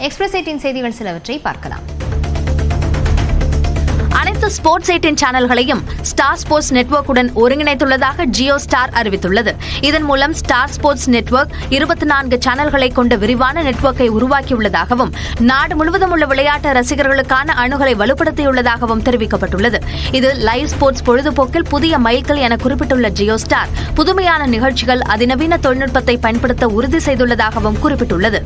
Express 18 செய்திகள் சிலவற்றை பார்க்கலாம். அனைத்து ஸ்போர்ட்ஸ் 18 சேனல்களையும் ஸ்டார் ஸ்போர்ட்ஸ் நெட்வொர்க்குடன் ஒருங்கிணைத்துள்ளதாக ஜியோ ஸ்டார் அறிவித்துள்ளது. இதன் மூலம் ஸ்டார் ஸ்போர்ட்ஸ் நெட்வொர்க் 24 சேனல்களை கொண்ட விரிவான நெட்வொர்க்கை உருவாக்கியுள்ளதாகவும் நாடு முழுவதும் உள்ள விளையாட்டு ரசிகர்களுக்கான அணுகலை வலுப்படுத்தியுள்ளதாகவும் தெரிவிக்கப்பட்டுள்ளது. இது லைவ் ஸ்போர்ட்ஸ் பொழுதுபோக்கில் புதிய மைல்கல் என குறிப்பிட்டுள்ள ஜியோ ஸ்டார் புதுமையான நிகழ்ச்சிகள் அதிநவீன தொழில்நுட்பத்தை பயன்படுத்த உறுதி செய்துள்ளதாகவும் குறிப்பிட்டுள்ளது.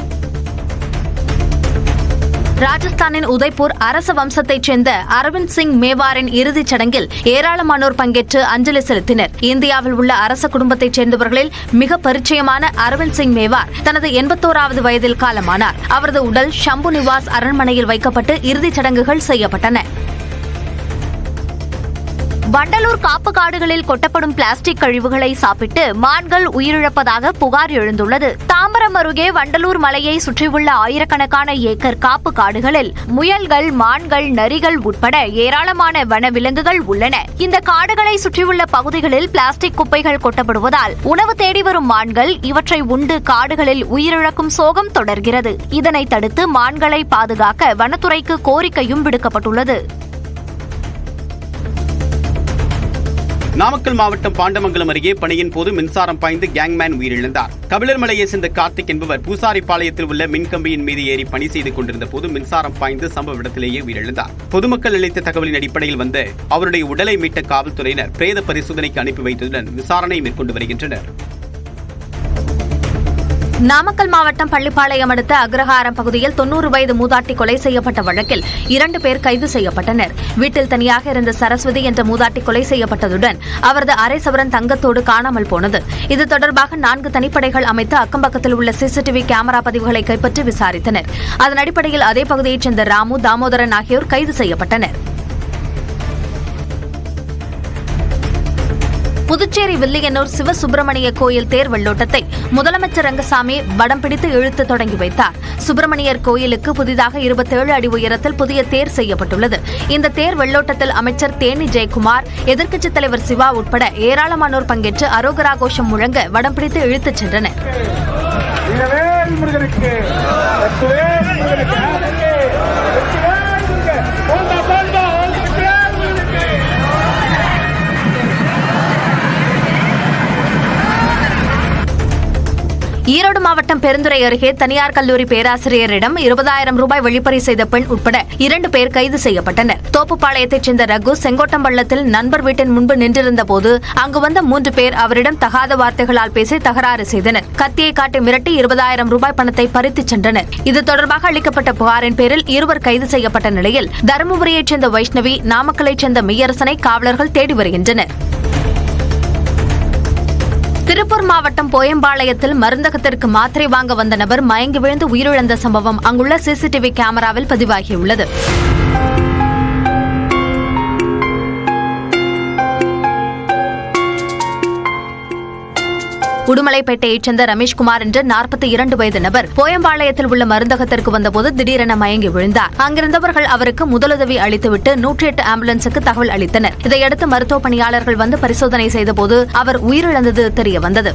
ராஜஸ்தானின் உதய்பூர் அரச வம்சத்தைச் சேர்ந்த அரவிந்த் சிங் மேவாரின் இறுதிச் சடங்கில் ஏராளமானோர் பங்கேற்று அஞ்சலி செலுத்தினர். இந்தியாவில் உள்ள அரச குடும்பத்தைச் சேர்ந்தவர்களில் மிக பரிச்சயமான அரவிந்த் சிங் மேவார் தனது 81வது வயதில் காலமானார். அவரது உடல் ஷம்பு நிவாஸ் அரண்மனையில் வைக்கப்பட்டு இறுதிச் சடங்குகள் செய்யப்பட்டன. வண்டலூர் காப்பு காடுகளில் கொட்டப்படும் பிளாஸ்டிக் கழிவுகளை சாப்பிட்டு மான்கள் உயிரிழப்பதாக புகார் எழுந்துள்ளது. தாம்பரம் அருகே வண்டலூர் மலையை சுற்றியுள்ள ஆயிரக்கணக்கான ஏக்கர் காப்பு காடுகளில் முயல்கள், மான்கள், நரிகள் உட்பட ஏராளமான வனவிலங்குகள் உள்ளன. இந்த காடுகளை சுற்றியுள்ள பகுதிகளில் பிளாஸ்டிக் குப்பைகள் கொட்டப்படுவதால் உணவு தேடி வரும் மான்கள் இவற்றை உண்டு காடுகளில் உயிரிழக்கும் சோகம் தொடர்கிறது. இதனை தடுத்து மான்களை பாதுகாக்க வனத்துறைக்கு கோரிக்கையும் விடுக்கப்பட்டுள்ளது. நாமக்கல் மாவட்டம் பாண்டமங்கலம் அருகே பணியின் போது மின்சாரம் பாய்ந்து கேங்மேன் உயிரிழந்தார். கபிலர்மலையை சேர்ந்த கார்த்திக் என்பவர் பூசாரிப்பாளையத்தில் உள்ள மின்கம்பியின் மீது ஏறி பணி செய்து கொண்டிருந்த போது மின்சாரம் பாய்ந்து சம்பவ இடத்திலேயே உயிரிழந்தார். பொதுமக்கள் அளித்த தகவலின் அடிப்படையில் வந்த அவருடைய உடலை மீட்ட காவல்துறையினர் பிரேத பரிசோதனைக்கு அனுப்பி வைத்ததுடன் விசாரணை மேற்கொண்டு வருகின்றனர். நாமக்கல் மாவட்டம் பள்ளிப்பாளையம் அடுத்த அக்ரஹாரம் பகுதியில் 90 வயது மூதாட்டி கொலை செய்யப்பட்ட வழக்கில் 2 பேர் கைது செய்யப்பட்டனர். வீட்டில் தனியாக இருந்த சரஸ்வதி என்ற மூதாட்டி கொலை செய்யப்பட்டதுடன் அவரது அரை சவரன் தங்கத்தோடு காணாமல் போனது. இது தொடர்பாக 4 தனிப்படைகள் அமைத்து அக்கம்பக்கத்தில் உள்ள சிசிடிவி கேமரா பதிவுகளை கைப்பற்றி விசாரித்தனர். அதன் அடிப்படையில் அதே பகுதியைச் சேர்ந்த ராமு, தாமோதரன் ஆகியோர் கைது செய்யப்பட்டனர். புதுச்சேரி வில்லியனூர் சிவசுப்பிரமணிய கோயில் தேர் வெள்ளோட்டத்தை முதலமைச்சர் ரங்கசாமி வடம் பிடித்து இழுத்து தொடங்கி வைத்தார். சுப்பிரமணியர் கோயிலுக்கு புதிதாக 27 அடி உயரத்தில் புதிய தேர் செய்யப்பட்டுள்ளது. இந்த தேர் வெள்ளோட்டத்தில் அமைச்சர் தேனி ஜெயக்குமார், எதிர்க்கட்சித் தலைவர் சிவா உட்பட ஏராளமானோர் பங்கேற்று அரோகரா கோஷம் முழங்க வடம் பிடித்து இழுத்துச் சென்றனர். ஈரோடு மாவட்டம் பெருந்துறை அருகே தனியார் கல்லூரி பேராசிரியரிடம் 20,000 ரூபாய் வெளிப்பறி செய்த பெண் உட்பட 2 பேர் கைது செய்யப்பட்டனர். தோப்புப்பாளையத்தைச் சேர்ந்த ரகு செங்கோட்டம்பள்ளத்தில் நண்பர் வீட்டின் முன்பு நின்றிருந்த போது அங்கு வந்த 3 பேர் அவரிடம் தகாத வார்த்தைகளால் பேசி தகராறு செய்தனர். கத்தியை காட்டி மிரட்டி 20,000 ரூபாய் பணத்தை பறித்துச் சென்றனர். இது தொடர்பாக அளிக்கப்பட்ட புகாரின் பேரில் 2 கைது செய்யப்பட்ட நிலையில் தருமபுரியைச் சேர்ந்த வைஷ்ணவி, நாமக்கலைச் சேர்ந்த மெய்யரசனை காவலர்கள் தேடி வருகின்றனர். திருப்பூர் மாவட்டம் போயம்பாளையத்தில் மருந்தகத்திற்கு மாத்திரை வாங்க வந்த நபர் மயங்கி விழுந்து உயிரிழந்த சம்பவம் அங்குள்ள சிசிடிவி கேமராவில் பதிவாகியுள்ளது. உடுமலைப்பேட்டையைச் சேர்ந்த ரமேஷ்குமார் என்ற 42 வயது நபர் போயம்பாளையத்தில் உள்ள மருந்தகத்திற்கு வந்தபோது திடீரென மயங்கி விழுந்தார். அங்கிருந்தவர்கள் அவருக்கு முதலுதவி அளித்துவிட்டு 108 ஆம்புலன்ஸுக்கு தகவல் அளித்தனர். இதையடுத்து மருத்துவ பணியாளர்கள் வந்து பரிசோதனை செய்தபோது அவர் உயிரிழந்தது தெரியவந்தது.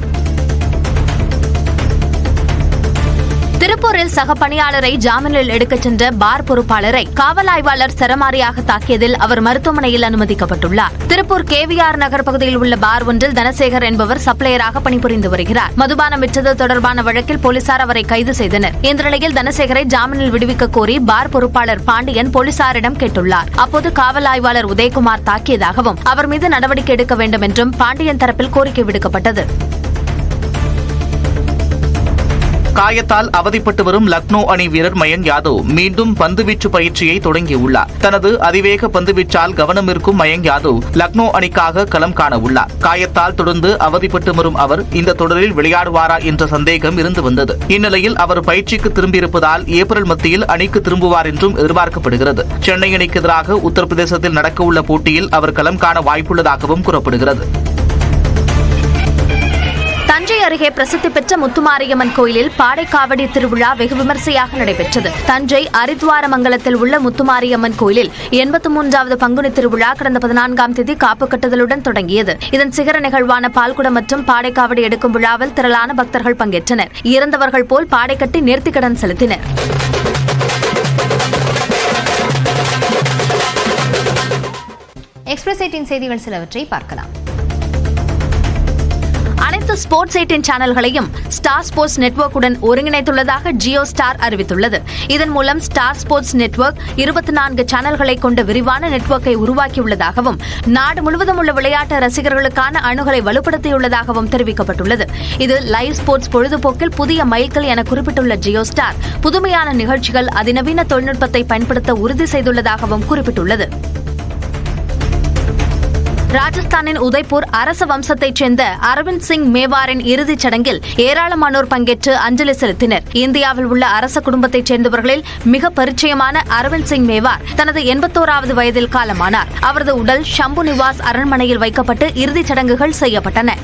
திருப்பூரில் சக பணியாளரை ஜாமீனில் எடுக்கச் சென்ற பார் பொறுப்பாளரை காவல் ஆய்வாளர் சரமாரியாக தாக்கியதில் அவர் மருத்துவமனையில் அனுமதிக்கப்பட்டுள்ளார். திருப்பூர் KVR நகர் பகுதியில் உள்ள பார் ஒன்றில் தனசேகர் என்பவர் சப்ளையராக பணிபுரிந்து வருகிறார். மதுபானம் விற்றது தொடர்பான வழக்கில் போலீசார் அவரை கைது செய்தனர். இந்த நிலையில் தனசேகரை ஜாமீனில் விடுவிக்க கோரி பார் பொறுப்பாளர் பாண்டியன் போலீசாரிடம் கேட்டுள்ளார். அப்போது காவல் ஆய்வாளர் உதயகுமார் தாக்கியதாகவும் அவர் மீது நடவடிக்கை எடுக்க வேண்டும் என்றும் பாண்டியன் தரப்பில் கோரிக்கை விடுக்கப்பட்டது. காயத்தால் அவதிப்பட்டு வரும் லக்னோ அணி வீரர் மயங்க் யாதவ் மீண்டும் பந்துவீச்சு பயிற்சியை தொடங்கியுள்ளார். தனது அதிவேக பந்துவீச்சால் கவனம் இருக்கும் மயங்க் யாதவ் லக்னோ அணிக்காக களம் காண உள்ளார். காயத்தால் தொடர்ந்து அவதிப்பட்டு வரும் அவர் இந்த தொடரில் விளையாடுவாரா என்ற சந்தேகம் இருந்து வந்தது. இந்நிலையில் அவர் பயிற்சிக்கு திரும்பியிருப்பதால் ஏப்ரல் மத்தியில் அணிக்கு திரும்புவார் என்றும் எதிர்பார்க்கப்படுகிறது. சென்னை அணிக்கு எதிராக உத்தரப்பிரதேசத்தில் நடக்கவுள்ள போட்டியில் அவர் களம் காண வாய்ப்புள்ளதாகவும் கூறப்படுகிறது. தஞ்சை அருகே பிரசித்தி பெற்ற முத்துமாரியம்மன் கோயிலில் பாடைக்காவடி திருவிழா வெகு விமரிசையாக நடைபெற்றது. தஞ்சை அரித்வாரமங்கலத்தில் உள்ள முத்துமாரியம்மன் கோயிலில் 83வது பங்குனி திருவிழா கடந்த 14ஆம் தேதி காப்பு கட்டுதலுடன் தொடங்கியது. இதன் சிகர நிகழ்வான பால்குடம் மற்றும் பாடைக்காவடி எடுக்கும் விழாவில் திரளான பக்தர்கள் பங்கேற்றனர். இறந்தவர்கள் போல் பாடை கட்டி நேர்த்திக்கடன் செலுத்தினர். எக்ஸ்பிரஸ் 18 செய்திகள் சிலவற்றை பார்க்கலாம். அனைத்து ஸ்போர்ட்ஸ் 18 சேனல்களையும் ஸ்டார் ஸ்போர்ட்ஸ் நெட்வொர்க்குடன் ஒருங்கிணைத்துள்ளதாக ஜியோ ஸ்டார் அறிவித்துள்ளது. இதன் மூலம் ஸ்டார் ஸ்போர்ட்ஸ் நெட்வொர்க் 24 சேனல்களை கொண்ட விரிவான நெட்வொர்க்கை உருவாக்கியுள்ளதாகவும் நாடு முழுவதும் உள்ள விளையாட்டு ரசிகர்களுக்கான அணுகலை வலுப்படுத்தியுள்ளதாகவும் தெரிவிக்கப்பட்டுள்ளது. இது லைவ் ஸ்போர்ட்ஸ் பொழுதுபோக்கில் புதிய மைல்கல் என குறிப்பிட்டுள்ள ஜியோ ஸ்டார் புதுமையான நிகழ்ச்சிகள் அதிநவீன தொழில்நுட்பத்தை பயன்படுத்த உறுதி செய்துள்ளதாகவும் குறிப்பிட்டுள்ளது. ராஜஸ்தானின் உதய்பூர் அரச வம்சத்தைச் சேர்ந்த அரவிந்த் சிங் மேவாரின் இறுதிச் சடங்கில் ஏராளமானோர் பங்கேற்று அஞ்சலி செலுத்தினர். இந்தியாவில் உள்ள அரச குடும்பத்தைச் சேர்ந்தவர்களில் மிக பரிச்சயமான அரவிந்த் சிங் மேவார் தனது 81வது வயதில் காலமானார். அவரது உடல் ஷம்பு நிவாஸ் அரண்மனையில் வைக்கப்பட்டு இறுதிச் சடங்குகள் செய்யப்பட்டன.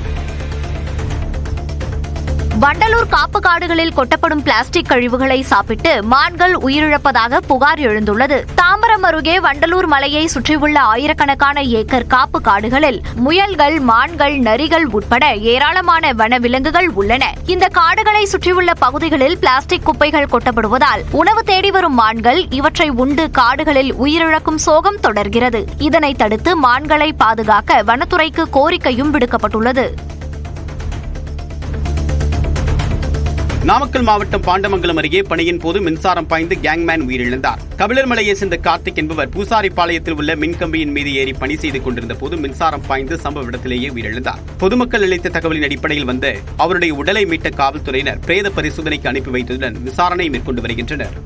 வண்டலூர் காப்பு காடுகளில் கொட்டப்படும் பிளாஸ்டிக் கழிவுகளை சாப்பிட்டு மான்கள் உயிரிழப்பதாக புகார் எழுந்துள்ளது. தாம்பரம் அருகே வண்டலூர் மலையை சுற்றியுள்ள ஆயிரக்கணக்கான ஏக்கர் காப்பு காடுகளில் முயல்கள், மான்கள், நரிகள் உட்பட ஏராளமான வனவிலங்குகள் உள்ளன. இந்த காடுகளை சுற்றியுள்ள பகுதிகளில் பிளாஸ்டிக் குப்பைகள் கொட்டப்படுவதால் உணவு தேடி வரும் மான்கள் இவற்றை உண்டு காடுகளில் உயிரிழக்கும் சோகம் தொடர்கிறது. இதனை தடுத்து மான்களை பாதுகாக்க வனத்துறைக்கு கோரிக்கையும் விடுக்கப்பட்டுள்ளது. நாமக்கல் மாவட்டம் பாண்டமங்கலம் அருகே பணியின் போது மின்சாரம் பாய்ந்து கேங்மேன் உயிரிழந்தார். கபிலர் மலையை சேர்ந்த கார்த்திக் என்பவர் பூசாரிப்பாளையத்தில் உள்ள மின்கம்பியின் மீது ஏறி பணி செய்து கொண்டிருந்த போது மின்சாரம் பாய்ந்து சம்பவ இடத்திலேயே உயிரிழந்தார். பொதுமக்கள் அளித்த தகவலின் அடிப்படையில் வந்த அவருடைய உடலை மீட்ட காவல்துறையினர் பிரேத பரிசோதனைக்கு அனுப்பி வைத்ததுடன் விசாரணை மேற்கொண்டு வருகின்றனர்.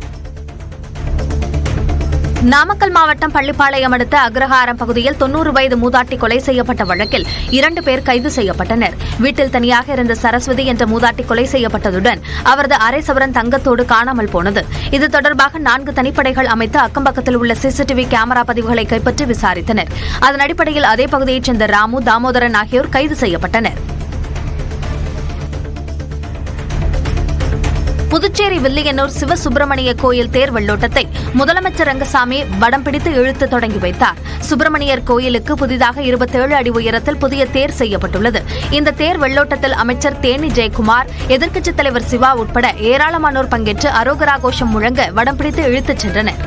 நாமக்கல் மாவட்டம் பள்ளிப்பாளையம் அடுத்த அக்ரஹாரம் பகுதியில் 90 வயது மூதாட்டி கொலை செய்யப்பட்ட வழக்கில் 2 பேர் கைது செய்யப்பட்டனர். வீட்டில் தனியாக இருந்த சரஸ்வதி என்ற மூதாட்டி கொலை செய்யப்பட்டதுடன் அவரது அரை சவரன் தங்கத்தோடு காணாமல் போனது. இது தொடர்பாக 4 தனிப்படைகள் அமைத்து அக்கம்பக்கத்தில் உள்ள சிசிடிவி கேமரா பதிவுகளை கைப்பற்றி விசாரித்தனர். அதன் அடிப்படையில் அதே பகுதியைச் சேர்ந்த ராமு, தாமோதரன் ஆகியோர் கைது செய்யப்பட்டனர். புதுச்சேரி வில்லியனூர் சிவசுப்பிரமணிய கோயில் தேர் வெள்ளோட்டத்தை முதலமைச்சர் ரங்கசாமி வடம் பிடித்து இழுத்து தொடங்கி வைத்தார். சுப்பிரமணியர் கோயிலுக்கு புதிதாக 27 அடி உயரத்தில் புதிய தேர் செய்யப்பட்டுள்ளது. இந்த தேர் வெள்ளோட்டத்தில் அமைச்சர் தேனி ஜெயக்குமார், எதிர்க்கட்சித் தலைவர் சிவா உட்பட ஏராளமானோர் பங்கேற்று அரோகரா கோஷம் முழங்க வடம் பிடித்து இழுத்துச் சென்றனர்.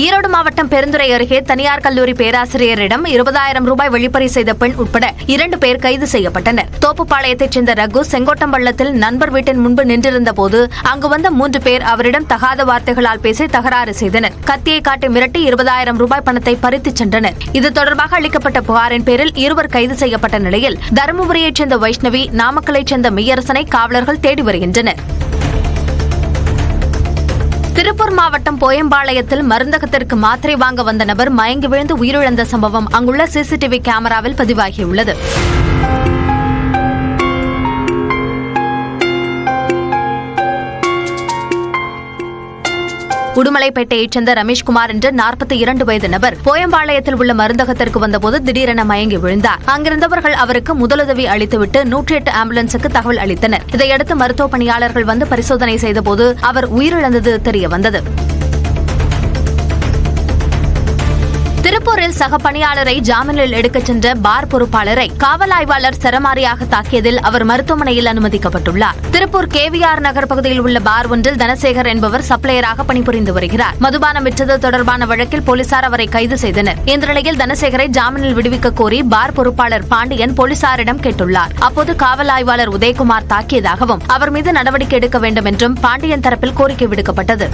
ஈரோடு மாவட்டம் பெருந்துறை அருகே தனியார் கல்லூரி பேராசிரியரிடம் 20,000 ரூபாய் வெளிப்பறி செய்த பெண் உட்பட 2 பேர் கைது செய்யப்பட்டனர். தோப்புப்பாளையத்தைச் சேர்ந்த ரகு செங்கோட்டம்பள்ளத்தில் நண்பர் வீட்டின் முன்பு நின்றிருந்த போது அங்கு வந்த 3 பேர் அவரிடம் தகாத வார்த்தைகளால் பேசி தகராறு செய்தனர். கத்தியை காட்டி மிரட்டி 20,000 ரூபாய் பணத்தை பறித்துச் சென்றனர். இது தொடர்பாக அளிக்கப்பட்ட புகாரின் பேரில் 2 கைது செய்யப்பட்ட நிலையில் தருமபுரியைச் சேர்ந்த வைஷ்ணவி, நாமக்கலைச் சேர்ந்த மெய்யரசனை காவலர்கள் தேடி வருகின்றனர். திருப்பூர் மாவட்டம் போயம்பாளையத்தில் மருந்தகத்திற்கு மாத்திரை வாங்க வந்த நபர் மயங்கி விழுந்து உயிரிழந்த சம்பவம் அங்குள்ள சிசிடிவி கேமராவில் பதிவாகியுள்ளது. உடுமலைப்பேட்டையைச் சேர்ந்த ரமேஷ்குமார் என்ற 42 வயது நபர் போயம்பாளையத்தில் உள்ள மருந்தகத்திற்கு வந்தபோது திடீரென மயங்கி விழுந்தார். அங்கிருந்தவர்கள் அவருக்கு முதலுதவி அளித்துவிட்டு 108 ஆம்புலன்ஸுக்கு தகவல் அளித்தனர். இதையடுத்து மருத்துவ பணியாளர்கள் வந்து பரிசோதனை செய்தபோது அவர் உயிரிழந்தது தெரியவந்தது. திருப்பூரில் சக பணியாளரை ஜாமீனில் எடுக்கச் சென்ற பார் பொறுப்பாளரை காவல் ஆய்வாளர் சரமாரியாக தாக்கியதில் அவர் மருத்துவமனையில் அனுமதிக்கப்பட்டுள்ளார். திருப்பூர் கேவிஆர் நகர் பகுதியில் உள்ள பார் ஒன்றில் தனசேகர் என்பவர் சப்ளையராக பணிபுரிந்து வருகிறார். மதுபானம் விற்றது தொடர்பான வழக்கில் போலீசார் அவரை கைது செய்தனர். இந்த நிலையில் தனசேகரை ஜாமீனில் விடுவிக்க கோரி பார் பொறுப்பாளர் பாண்டியன் போலீசாரிடம் கேட்டுள்ளார். அப்போது காவல் ஆய்வாளர் உதயகுமார் தாக்கியதாகவும் அவர் மீது நடவடிக்கை எடுக்க வேண்டும் என்றும் பாண்டியன் தரப்பில் கோரிக்கை விடுக்கப்பட்டது.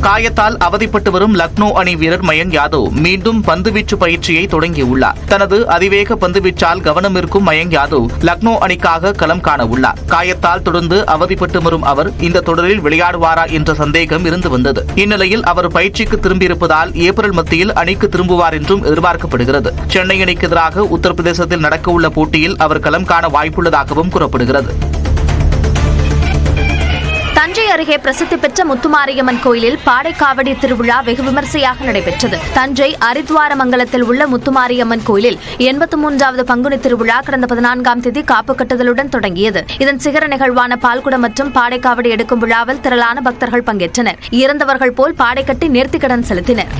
காயத்தால் அவதிப்பட்டு வரும் லக்னோ அணி வீரர் மயங்க் யாதவ் மீண்டும் பந்துவீச்சு பயிற்சியை தொடங்கியுள்ளார். தனது அதிவேக பந்துவீச்சால் கவனம் இருக்கும் மயங்க் யாதவ் லக்னோ அணிக்காக களம் காண உள்ளார். காயத்தால் தொடர்ந்து அவதிப்பட்டு வரும் அவர் இந்த தொடரில் விளையாடுவாரா என்ற சந்தேகம் இருந்து வந்தது. இந்நிலையில் அவர் பயிற்சிக்கு திரும்பியிருப்பதால் ஏப்ரல் மத்தியில் அணிக்கு திரும்புவார் என்றும் எதிர்பார்க்கப்படுகிறது. சென்னை அணிக்கு எதிராக உத்தரப்பிரதேசத்தில் நடக்கவுள்ள போட்டியில் அவர் களம் காண வாய்ப்புள்ளதாகவும் கூறப்படுகிறது. தஞ்சை அருகே பிரசித்தி பெற்ற முத்துமாரியம்மன் கோயிலில் பாடைக்காவடி திருவிழா வெகு விமர்சையாக நடைபெற்றது. தஞ்சை அரித்வாரமங்கலத்தில் உள்ள முத்துமாரியம்மன் கோயிலில் 83வது பங்குனி திருவிழா கடந்த 14ஆம் தேதி காப்பு கட்டுதலுடன் தொடங்கியது. இதன் சிகர நிகழ்வான பால்குடம் மற்றும் பாடைக்காவடி எடுக்கும் விழாவில் திரளான பக்தர்கள் பங்கேற்றனர். இறந்தவர்கள் போல் பாடை கட்டி நேர்த்திக்கடன் செலுத்தினர்.